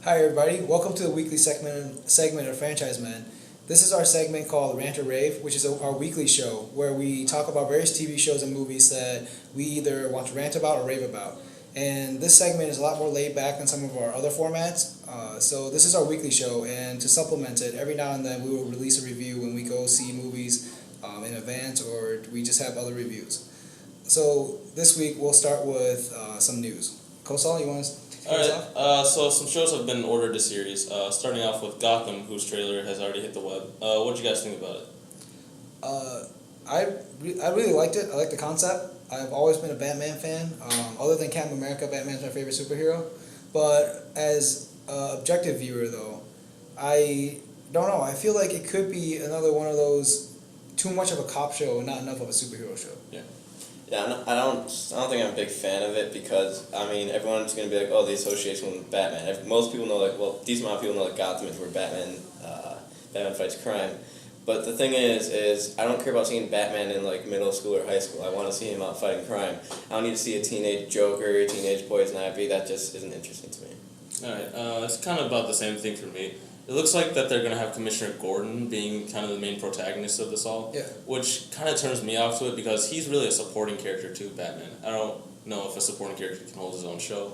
Hi everybody, welcome to the weekly segment of Franchise Men. This is our segment called Rant or Rave, which is our weekly show where we talk about various TV shows and movies that we either want to rant about or rave about. And this segment is a lot more laid back than some of our other formats. So this is our weekly show, and to supplement it, every now and then we will release a review when we go see movies in advance, or we just have other reviews. So this week we'll start with some news. Kosal, you want to kick us off? Alright, so some shows have been ordered this series, starting off with Gotham, whose trailer has already hit the web. What did you guys think about it? I really liked it. I like the concept. I've always been a Batman fan. Other than Captain America, Batman's my favorite superhero. But as an objective viewer, though, I don't know. I feel like it could be another one of those too much of a cop show and not enough of a superhero show. Yeah, I don't think I'm a big fan of it because, I mean, everyone's going to be like, oh, the association with Batman. Most people know, like, well, decent amount of people know that Gotham is where Batman fights crime. But the thing is I don't care about seeing Batman in, like, middle school or high school. I want to see him out fighting crime. I don't need to see a teenage Joker, a teenage Poison Ivy. That just isn't interesting to me. Alright, it's kind of about the same thing for me. It looks like that they're going to have Commissioner Gordon being kind of the main protagonist of this all, Yeah. which kind of turns me off to it because he's really a supporting character to Batman. I don't know if a supporting character can hold his own show.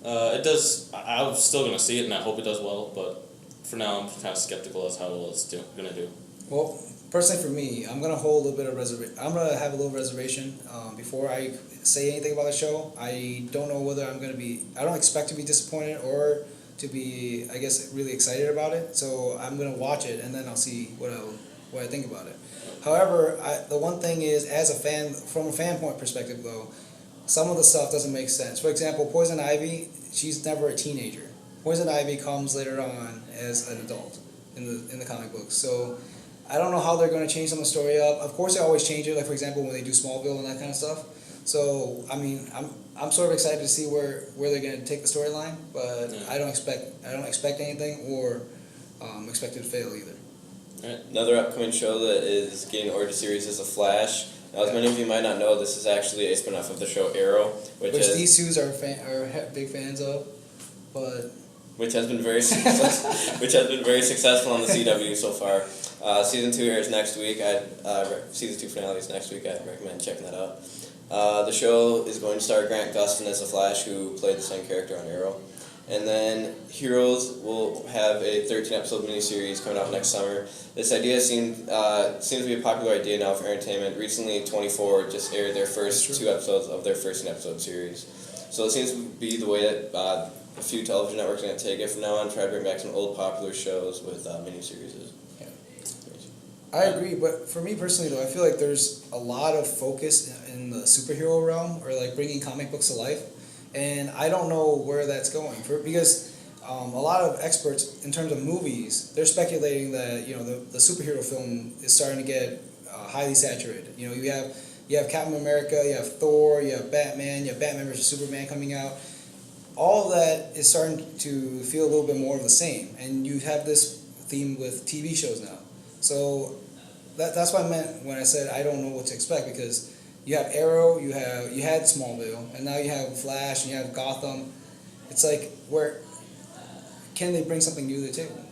It does. I'm still going to see it, and I hope it does well, but for now I'm kind of skeptical as how well it's going to do. Well, personally for me, I'm gonna hold a little bit of reservation. I'm gonna have a little reservation before I say anything about the show. I don't know whether I'm gonna be. I don't expect to be disappointed or to be, I guess, really excited about it. So I'm gonna watch it and then I'll see what I think about it. However, the one thing is, as a fan, from a fan point perspective though, some of the stuff doesn't make sense. For example, Poison Ivy, she's never a teenager. Poison Ivy comes later on as an adult in the comic books. So I don't know how they're going to change some of the story up. Of course, they always change it. Like, for example, when they do Smallville and that kind of stuff. So I mean, I'm sort of excited to see where they're going to take the storyline, but yeah. I don't expect anything or expect it to fail either. Right. Another upcoming show that is getting ordered series is The Flash. Now, as many of you might not know, this is actually a spin-off of the show Arrow, which these two are big fans of, but which has been very successful on the CW so far. Season 2 airs next week. Season 2 finale is next week. I'd recommend checking that out. The show is going to star Grant Gustin as the Flash, who played the same character on Arrow. And then Heroes will have a 13-episode miniseries coming out next summer. This idea seems to be a popular idea now for entertainment. Recently, 24 just aired their first 2 episodes of their 13-episode series. So it seems to be the way that a few television networks are going to take it from now on, try to bring back some old popular shows with miniseries. Yeah. I agree, but for me personally though, I feel like there's a lot of focus in the superhero realm, or like bringing comic books to life, and I don't know where that's going because a lot of experts in terms of movies, they're speculating that the superhero film is starting to get highly saturated. You have Captain America, you have Thor, you have Batman, you have Batman vs Superman coming out. All of that is starting to feel a little bit more of the same, and you have this theme with TV shows now. So that's what I meant when I said I don't know what to expect, because you have Arrow, you had Smallville, and now you have Flash, and you have Gotham. It's like, where can they bring something new to the table?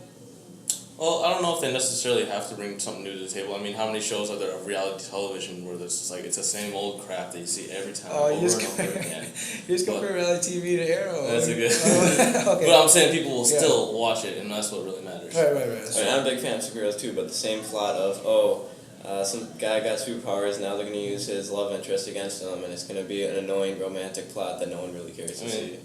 Well, I don't know if they necessarily have to bring something new to the table. I mean, how many shows are there of reality television where it's the same old crap that you see every time over and over again? You just compare reality TV to Arrow. That's a good. Okay. But I'm saying people will still watch it, and that's what really matters. Right. I'm a big fan of superheroes too, but the same plot of some guy got superpowers, now they're going to use his love interest against him, and it's going to be an annoying romantic plot that no one really cares to see.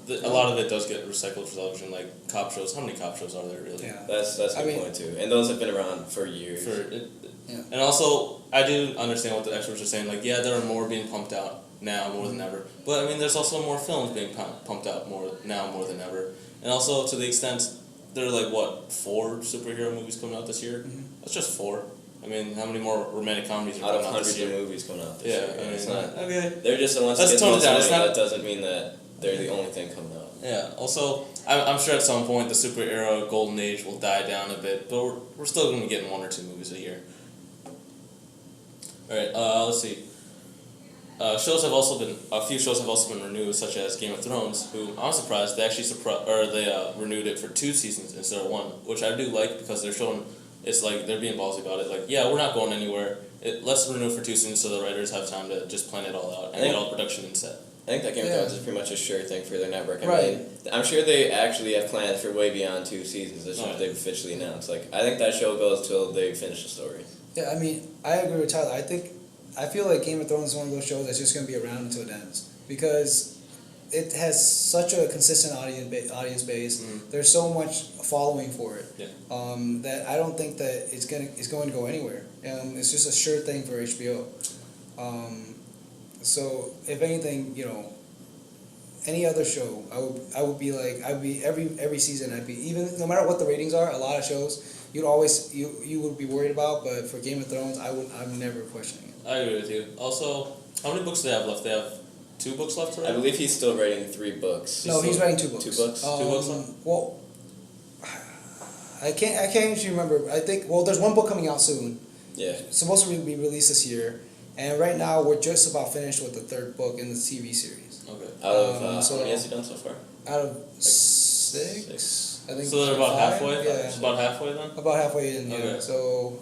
A lot of it does get recycled for television, like cop shows. How many cop shows are there really? Yeah. That's a good point too, and those have been around for years. And also, I do understand what the experts are saying. Like, yeah, there are more being pumped out now more than ever, but I mean, there's also more films being pumped out more than ever. And also, to the extent there are 4 superhero movies coming out this year. Mm-hmm. That's just 4. I mean, how many more romantic comedies are coming out this year? Out of hundreds of movies coming out this year. I mean, it's not. Okay. They're just the ones that get the most money. That doesn't mean that they're the only thing coming out. Yeah. Also, I'm sure at some point the superhero golden age will die down a bit, but we're still going to be getting 1 or 2 movies a year. All right. Let's see. a few shows have also been renewed, such as Game of Thrones, who I'm surprised they actually renewed it for 2 seasons instead of 1, which I do like because they're showing it's like they're being ballsy about it. Like, yeah, we're not going anywhere. Let's renew for 2 seasons so the writers have time to just plan it all out and get all production in set. I think that Game of Thrones is pretty much a sure thing for their network. I Right. mean, I'm sure they actually have plans for way beyond 2 seasons as soon as they've officially announced. Like, I think that show goes till they finish the story. Yeah, I mean, I agree with Tyler. I feel like Game of Thrones is one of those shows that's just going to be around until it ends because it has such a consistent audience base. Mm-hmm. There's so much following for it. Yeah. That I don't think that it's going to go anywhere. It's just a sure thing for HBO. So if anything, any other show, I would be every season I'd be, even no matter what the ratings are, a lot of shows you would be worried about, but for Game of Thrones I'm never questioning it. I agree with you. Also, how many books do they have left? They have 2 books left to write? I believe he's still writing 3 books. He's writing 2 books. 2 books? 2 books left? Well, I can't actually remember. I think there's one book coming out soon. Yeah. It's supposed to be released this year, and right now we're just about finished with the 3rd book in the TV series. Okay. Out of, so- how many has he done so far? Out of 6. I think So they're about 5? halfway? Yeah. About halfway then? About halfway in, yeah. Okay. So,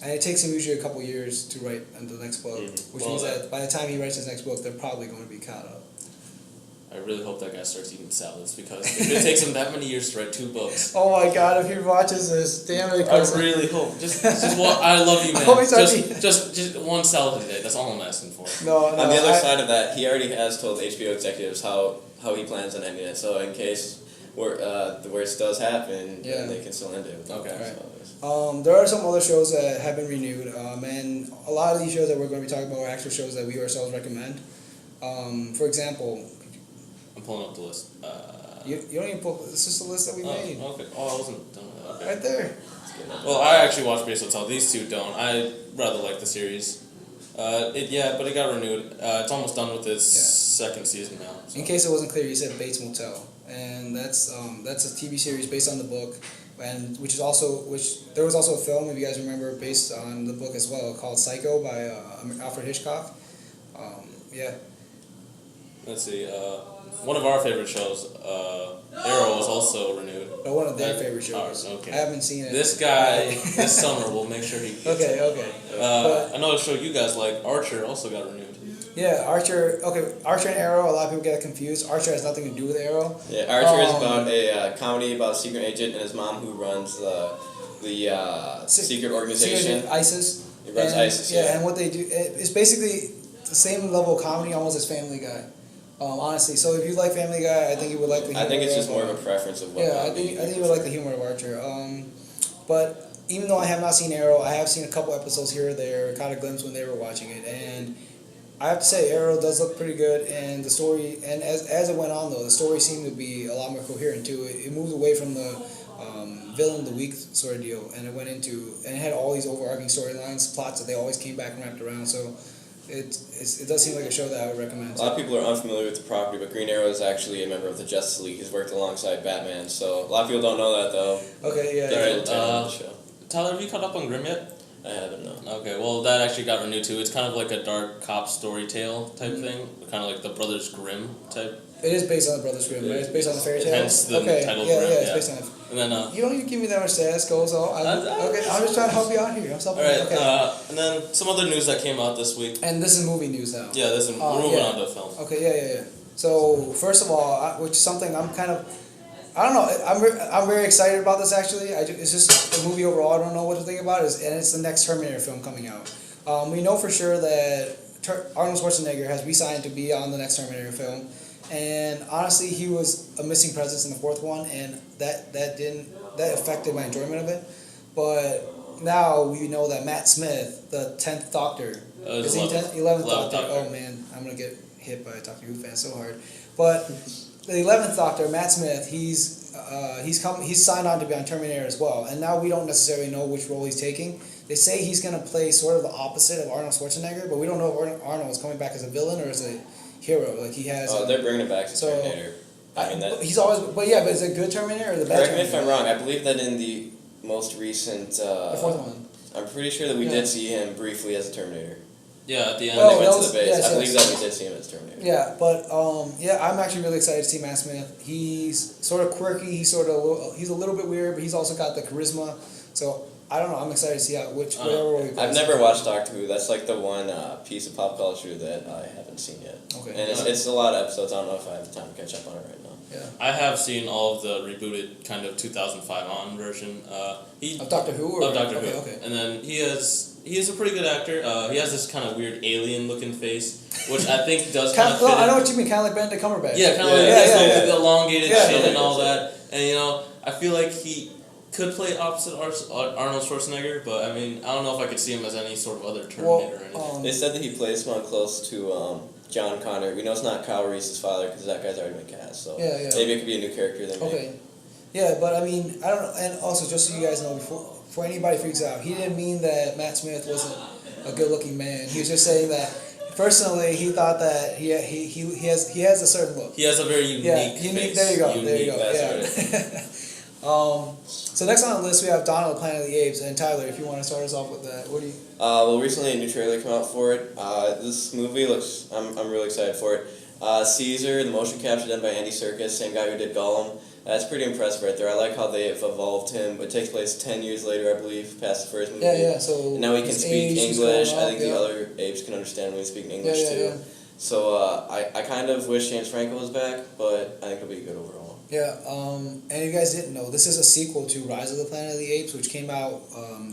and it takes him usually a couple years to write the next book, which means that by the time he writes his next book, they're probably going to be caught up. I really hope that guy starts eating salads because if it takes him that many years to write 2 books. Oh my God! If he watches this, damn it! I really hope. Just one. I love you, man. Just one salad a day. That's all I'm asking for. No. On the other side of that, he already has told HBO executives how he plans on ending it. So in case the worst does happen, then they can still end it. Okay. Right. There are some other shows that have been renewed, and a lot of these shows that we're going to be talking about are actual shows that we ourselves recommend. For example, I'm pulling up the list. you don't even pull. It's just a list that we made. Okay. Oh, I wasn't done with that. Okay. Right there. Well, I actually watched Base Hotel. These 2 don't. I rather like the series. But it got renewed. It's almost done with its 2nd season now. So. In case it wasn't clear, you said Bates Motel, and that's a TV series based on the book, and which there was also a film, if you guys remember, based on the book as well, called Psycho by Alfred Hitchcock. Let's see. One of our favorite shows, Arrow, was also renewed. One of their favorite shows. Ours, okay. I haven't seen it. This guy, this summer, we'll make sure he gets it. Okay. Another show you guys like, Archer, also got renewed. Yeah, Archer. Okay, Archer and Arrow. A lot of people get confused. Archer has nothing to do with Arrow. Yeah, Archer is about a comedy about a secret agent and his mom who runs the secret organization. ISIS. He runs ISIS. Yeah, and what they do, it's basically the same level of comedy almost as Family Guy. Honestly, so if you like Family Guy, I think you would like the humor. I think it's just more of a preference of what. Yeah, I think you would like the humor of Archer. But even though I have not seen Arrow, I have seen a couple episodes here or there, caught a glimpse when they were watching it, and I have to say Arrow does look pretty good, and the story, and as it went on though, the story seemed to be a lot more coherent too. It moved away from the villain of the week sort of deal, and it had all these overarching storylines, plots that they always came back and wrapped around. So. It does seem like a show that I would recommend. A lot of people are unfamiliar with the property, but Green Arrow is actually a member of the Justice League. He's worked alongside Batman, so a lot of people don't know that though. Okay, yeah. The show. Tyler, have you caught up on Grimm yet? I haven't, no. Okay, well that actually got renewed too. It's kind of like a dark cop story tale type thing, kind of like the Brothers Grimm type. It is based on the Brothers Grimm, right? It's based on the fairy tale. Hence the title yeah, Grimm. yeah, it's based on it. And then you don't even give me that much status go, so okay. I'm just trying to help you out here. I'm all right. Okay. And then some other news that came out this week. And this is movie news now. Yeah, this is we're moving on to film. Okay, yeah. So first of all, which is something I'm kind of, I don't know. I'm very excited about this actually. It's just the movie overall. I don't know what to think about it. And it's the next Terminator film coming out. We know for sure that Arnold Schwarzenegger has re-signed to be on the next Terminator film. And honestly, he was a missing presence in the 4th one, and that affected my enjoyment of it. But now we know that Matt Smith, the 10th Doctor, is he 11th Doctor? Oh man, I'm gonna get hit by a Doctor Who fan so hard. But the 11th Doctor, Matt Smith, he's signed on to be on Terminator as well, and now we don't necessarily know which role he's taking. They say he's gonna play sort of the opposite of Arnold Schwarzenegger, but we don't know if Arnold is coming back as a villain or as a hero. Like he has. Oh, they're bringing it back to Terminator. I mean that. He's always, but is it a good Terminator or the bad Correct Terminator? me if I'm wrong. I believe that in the most recent. The 4th one. I'm pretty sure that we did see him briefly as a Terminator. Yeah, at the end. When Oh, they that went to was- the base. yes, I believe yes. that we did see him as Terminator. Yeah, but I'm actually really excited to see Matt Smith. He's sort of quirky. He's a little bit weird, but he's also got the charisma. So I don't know. I'm excited to see whatever role he plays. I've never watched Doctor Who. That's like the one piece of pop culture that I haven't seen yet. Okay. And it's a lot of episodes. I don't know if I have the time to catch up on it right now. Yeah. I have seen all of the rebooted kind of 2005 on version. Of Doctor Who. Or? Of Doctor Who. Okay. And then he is a pretty good actor. He has this kind of weird alien looking face, which I think does kind of fit. I know in. what you mean. Kind of like Benedict Cumberbatch. Yeah, kind of the elongated chin and all that. And I feel like he could play opposite Arnold Schwarzenegger, but I mean, I don't know if I could see him as any sort of other Terminator or anything. They said that he plays someone close to John Connor. We know it's not Kyle Reese's father because that guy's already been cast. So maybe it could be a new character then. Okay. Yeah, but I mean, I don't know. And also, just so you guys know, before anybody freaks out, he didn't mean that Matt Smith wasn't a good-looking man. He was just saying that personally, he thought that he has a certain look. He has a very unique face. There you go. Unique, there you go. that's Yeah. So next on the list we have Dawn of the Planet of the Apes, and Tyler, if you want to start us off with that, what do you? Well, recently a new trailer came out for it. This movie looks. I'm really excited for it. Caesar, the motion capture done by Andy Serkis, same guy who did Gollum. That's pretty impressive right there. I like how they've evolved him. It takes place 10 years later, I believe, past the first movie. Yeah. So And now he can his speak age is English. going I think up, the other apes can understand when he's speaking English Yeah. too. So I kind of wish James Franco was back, but I think it'll be good overall. Yeah, and you guys didn't know, this is a sequel to Rise of the Planet of the Apes, which came out,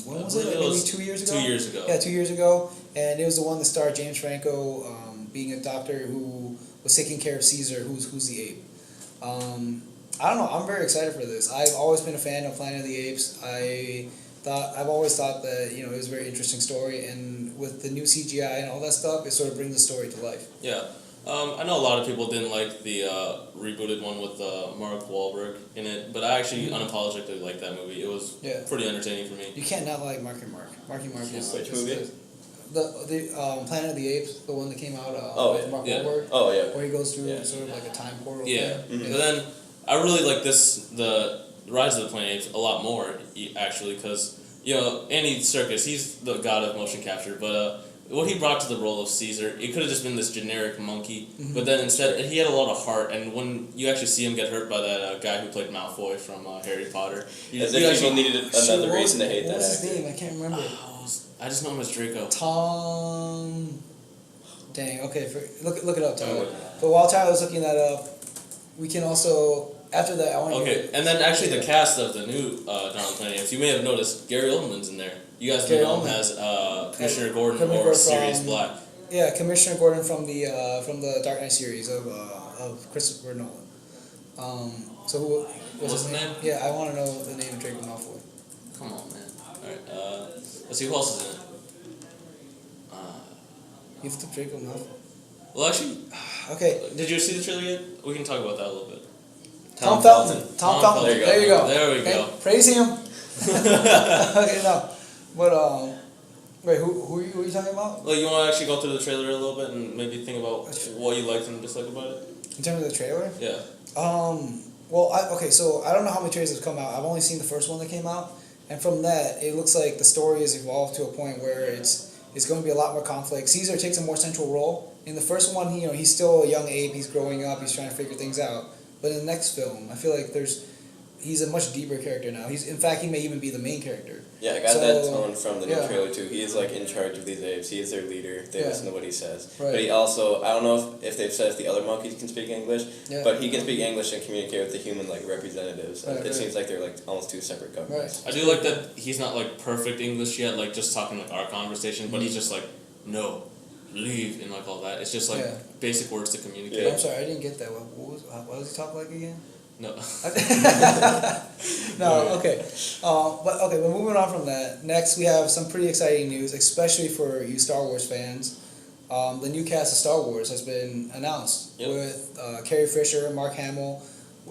when was it? Like maybe 2 years ago? 2 years ago. Yeah, 2 years ago. And it was the one that starred James Franco being a doctor who was taking care of Caesar, who's the ape. I don't know, I'm very excited for this. I've always been a fan of Planet of the Apes. I've always thought that, it was a very interesting story, and with the new CGI and all that stuff, it sort of brings the story to life. Yeah. I know a lot of people didn't like the rebooted one with Mark Wahlberg in it, but I actually unapologetically liked that movie. It was pretty entertaining for me. You can't not like Marky Mark. Marky Mark is Which movie? The Planet of the Apes, the one that came out with Mark yeah. Wahlberg. Oh yeah. Where he goes through sort of like a time portal. Yeah. thing. But then I really like the Rise of the Planet of the Apes a lot more actually because Andy Serkis, he's the god of motion capture, but what he brought to the role of Caesar, it could have just been this generic monkey, but then instead he had a lot of heart, and when you actually see him get hurt by that guy who played Malfoy from Harry Potter, As if people needed another reason to hate that What was actor. his name? I can't remember. I just know him as Draco. Tom. Dang. Okay. Look it up, Tyler. But while Tyler's looking that up, we can also after that. I want to. Okay, and then actually the cast of the new Dawn of the Planet of the Apes, you may have noticed Gary Oldman's in there. You guys know him as Commissioner Gordon or Sirius Black. Yeah, Commissioner Gordon from the Dark Knight series of Christopher Nolan. So what's his name? Yeah, I want to know the name of Draco Malfoy. Come on, man. All right. Let's see who else is in it. You have to Draco Malfoy. Well, actually, okay. did you see the trailer yet? We can talk about that a little bit. Tom Felton. Tom Felton. There you go. There we go. Okay, praise him. Okay, no, but wait, who are you talking about? Well, you want to actually go through the trailer a little bit and maybe think about what you liked and disliked about it? In terms of the trailer? Yeah. Well, so I don't know how many trailers have come out. I've only seen the first one that came out, and from that, it looks like the story has evolved to a point where it's going to be a lot more conflict. Caesar takes a more central role. In the first one, he's still a young ape. He's growing up. He's trying to figure things out. But in the next film, I feel like he's a much deeper character now. In fact, he may even be the main character. Yeah, I got that tone from the new trailer too. He is like in charge of these apes. He is their leader. They listen to what he says. Right. But he also, I don't know if they've said if the other monkeys can speak English, but he can speak English and communicate with the human like representatives. And it seems like they're like almost two separate governments. Right. I do like that he's not like perfect English yet, like just talking like our conversation, but he's just like, no, leave, and like all that. It's just like basic words to communicate. Yeah. I'm sorry, I didn't get that. What was he talking like again? No. No, okay. But moving on from that, next we have some pretty exciting news, especially for you Star Wars fans. The new cast of Star Wars has been announced with Carrie Fisher, Mark Hamill.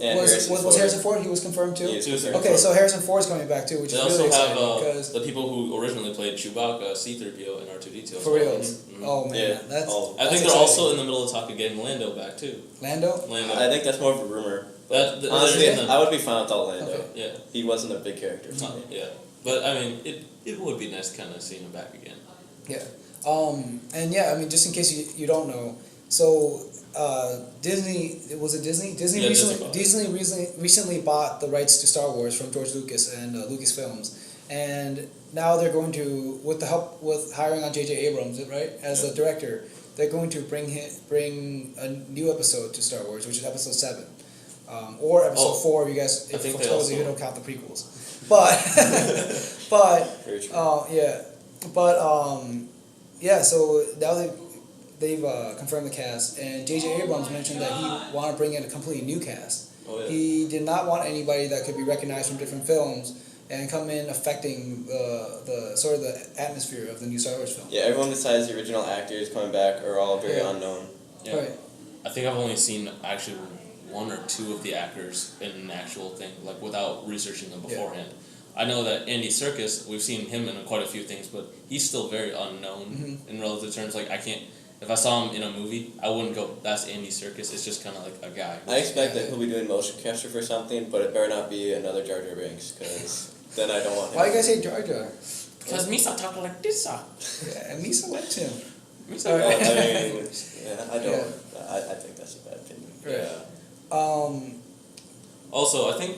And was Harrison Ford? He was confirmed too? Yeah, so Harrison Ford's coming back too, which is really exciting. They also because have the people who originally played Chewbacca, C-3PO, and R2-D2. For real? Mm-hmm. Oh man, yeah, that's I think they're also in the middle of talking of getting Lando back too. Lando? I think that's more of a rumor. Honestly, I would be fine without Lando. Okay. Yeah. He wasn't a big character for me. Yeah. But I mean, it would be nice kind of seeing him back again. Yeah. And yeah, I mean, just in case you don't know, so Disney, was it Disney? Disney Yeah, recently bought the rights to Star Wars from George Lucas and Lucasfilms, and now they're going to, with the help with hiring on J.J. Abrams, right, as the director, they're going to bring a new episode to Star Wars, which is Episode 7, or Episode 4 if you guys, if you don't count the prequels, but Very true. yeah, but yeah, so now they've confirmed the cast, and J.J. Abrams mentioned that he wanted to bring in a completely new cast. Oh, yeah. He did not want anybody that could be recognized from different films and come in affecting the sort of the atmosphere of the new Star Wars film. Yeah, everyone besides the original actors coming back are all very unknown. Yeah. Right. I think I've only seen actually one or two of the actors in an actual thing, like without researching them beforehand. I know that Andy Serkis, we've seen him in quite a few things, but he's still very unknown in relative terms. Like, I can't, if I saw him in a movie, I wouldn't go, that's Andy Serkis. It's just kind of like a guy. I expect that he'll be doing motion capture for something, but it better not be another Jar Jar Binks, because then I don't want him. Why you guys say Jar Jar? Because Misa talk like this. Yeah, and Misa likes him. Misa. Well, I mean, I don't. Yeah. I think that's a bad opinion. Right. Also, I think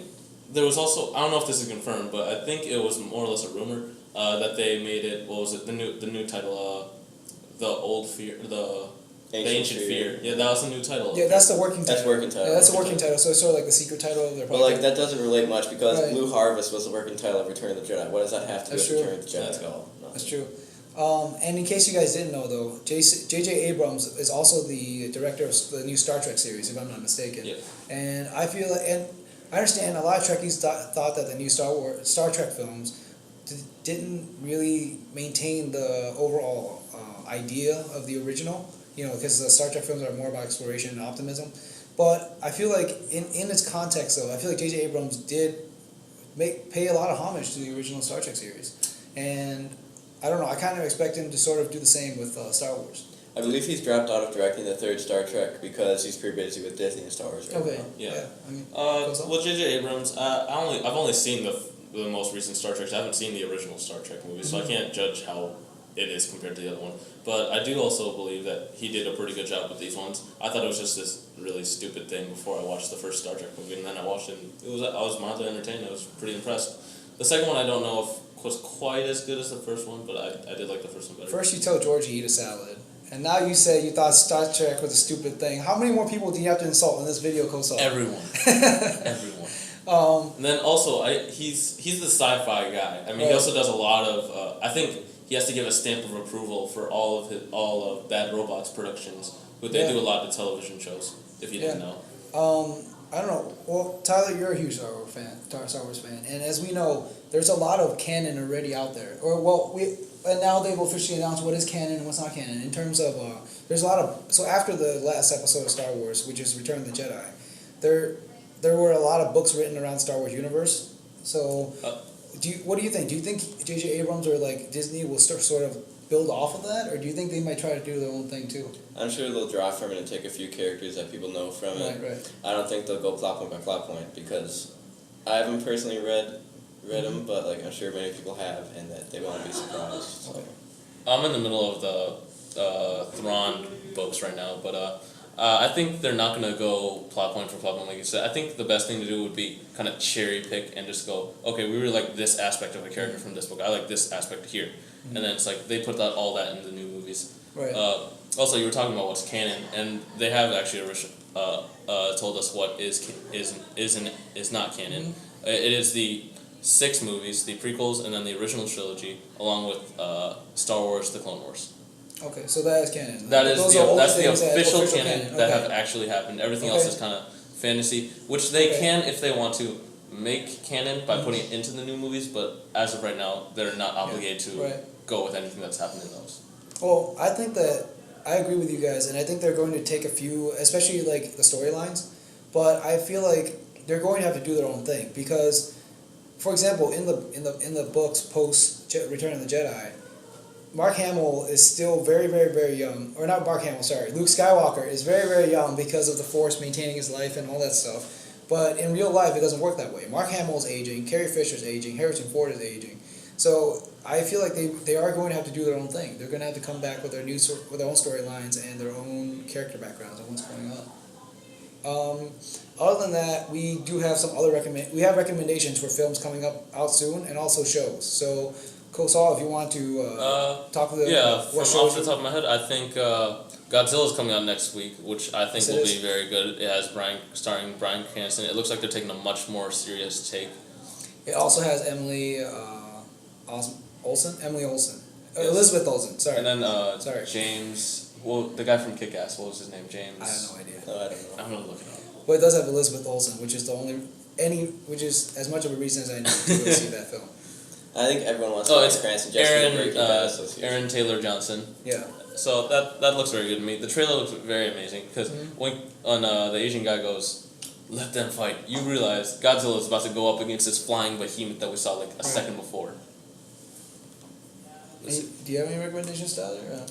there was also, I don't know if this is confirmed, but I think it was more or less a rumor that they made it, what was it, the new title, the old fear, the ancient fear. Yeah, that was the new title. Yeah, that's the working title. That's working title. Yeah, that's the working title. So it's sort of like the secret title of their But project. like that doesn't relate much because Right. Blue Harvest was the working title of Return of the Jedi. What does that have to do That's with true. Return of the Jedi? That's at all? Nothing. That's true. And in case you guys didn't know, though, J.J. Abrams is also the director of the new Star Trek series, if I'm not mistaken. Yeah. And I feel like, and I understand a lot of Trekkies thought that the new Star Trek films didn't really maintain the overall idea of the original. You know, because the Star Trek films are more about exploration and optimism. But I feel like in its context, though, I feel like J.J. Abrams did pay a lot of homage to the original Star Trek series, and I don't know. I kind of expect him to sort of do the same with Star Wars. I believe he's dropped out of directing the third Star Trek because he's pretty busy with Disney and Star Wars right Okay. now. Yeah. I mean, Well, J.J. Abrams, I've only seen the most recent Star Treks. I haven't seen the original Star Trek movies, so I can't judge how it is compared to the other one. But I do also believe that he did a pretty good job with these ones. I thought it was just this really stupid thing before I watched the first Star Trek movie, and then I watched it. And I was mildly entertained. I was pretty impressed. The second one I don't know if was quite as good as the first one, but I did like the first one better. first you tell George to eat a salad, and now you say you thought Star Trek was a stupid thing. How many more people do you have to insult in this video, Kosal? Everyone. And then also, he's the sci-fi guy. I mean, he also does a lot of. I think he has to give a stamp of approval for all of Bad Robots productions, but they do a lot of television shows. If you didn't know. I don't know. Well, Tyler, you're a huge Star Wars fan, and as we know, there's a lot of canon already out there. And now they've officially announced what is canon and what's not canon. In terms of, there's a lot of. So after the last episode of Star Wars, which is Return of the Jedi, there were a lot of books written around Star Wars universe. So, what do you think? Do you think J.J. Abrams or like Disney will sort of build off of that, or do you think they might try to do their own thing too? I'm sure they'll draw from it and take a few characters that people know from it. Right. I don't think they'll go plot point by plot point because I haven't personally read them, but like I'm sure many people have, and that they won't be surprised. So. I'm in the middle of the Thrawn books right now, but I think they're not gonna go plot point for plot point like you said. I think the best thing to do would be kind of cherry pick and just go, okay, we really like this aspect of a character from this book. I like this aspect here, and then it's like they put all that in the new movies. Right. Also, you were talking about what's canon, and they have actually told us what is not canon. It is the 6 movies, the prequels, and then the original trilogy, along with Star Wars: The Clone Wars. Okay, so that is canon. That's the official canon that Okay. have actually happened. Everything else is kind of fantasy, which they can, if they want to, make canon by putting it into the new movies. But as of right now, they're not obligated to go with anything that's happened in those. Well, I think that I agree with you guys, and I think they're going to take a few, especially like the storylines. But I feel like they're going to have to do their own thing because, for example, in the books post Return of the Jedi, Mark Hamill is still very, very, very young. Or not Mark Hamill, sorry. Luke Skywalker is very, very young because of the Force maintaining his life and all that stuff. But in real life, it doesn't work that way. Mark Hamill is aging. Carrie Fisher's aging. Harrison Ford is aging. So I feel like they are going to have to do their own thing. They're going to have to come back with their with their own storylines and their own character backgrounds and what's going on. Other than that, we do have some other recommendations for films coming out soon and also shows. So, Kosal, if you want to talk to the from off the top of my head, I think Godzilla's coming out next week, which I think will be very good. It has starring Bryan Cranston. It looks like they're taking a much more serious take. It also has Emily Olsen. Yes. Elizabeth Olsen. Sorry. And then James. Well, the guy from Kick-Ass. What was his name? James. I have no idea. No, I don't know. I'm gonna look it up. But it does have Elizabeth Olsen, which is which is as much of a reason as I need to go see that film. I think everyone wants Bryan Cranston just for the Breaking Bad association. Aaron Taylor Johnson. Yeah. So that looks very good to me. The trailer looks very amazing because when the Asian guy goes, "Let them fight," you realize Godzilla is about to go up against this flying behemoth that we saw like a second before. Do you have any recommendations, Tyler?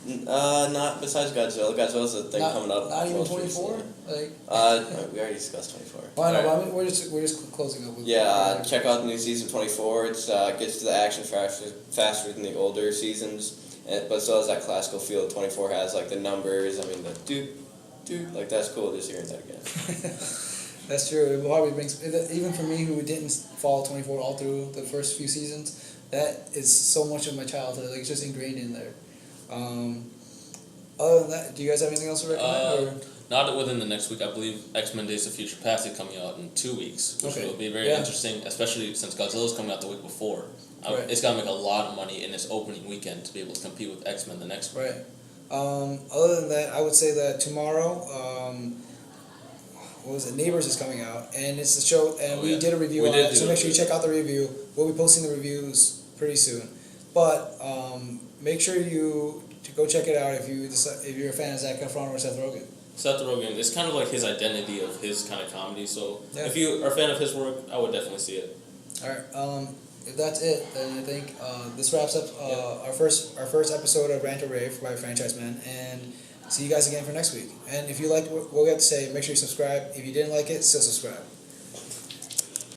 Not besides Godzilla. Godzilla's the thing coming up. Not even 24. We already discussed 24. Well, I know, but I mean, we're just closing up with. Check out the new season 24. It's gets to the action faster than the older seasons, but still has that classical feel. 24 has like the numbers. I mean the dude, like that's cool. Just hearing that again. That's true. It probably brings even for me who didn't follow 24 all through the first few seasons. That is so much of my childhood. Like it's just ingrained in there. Other than that, do you guys have anything else to recommend? Not within the next week. I believe X-Men Days of Future Past is coming out in 2 weeks, which will be very interesting, especially since Godzilla's coming out the week before. It's got to make a lot of money in its opening weekend to be able to compete with X-Men the next week. Right. Other than that, I would say that tomorrow, Neighbors is coming out, and it's the show, and we did a review on it, so make sure you check out the review. We'll be posting the reviews pretty soon. But make sure you go check it out if you're a fan of Zac Efron or Seth Rogen. Seth Rogen, it's kind of like his identity of his kind of comedy, so if you are a fan of his work, I would definitely see it. Alright, if that's it, then I think this wraps up our first episode of Rant or Rave by Franchise Man, and see you guys again for next week. And if you liked what we had to say, make sure you subscribe. If you didn't like it, still subscribe.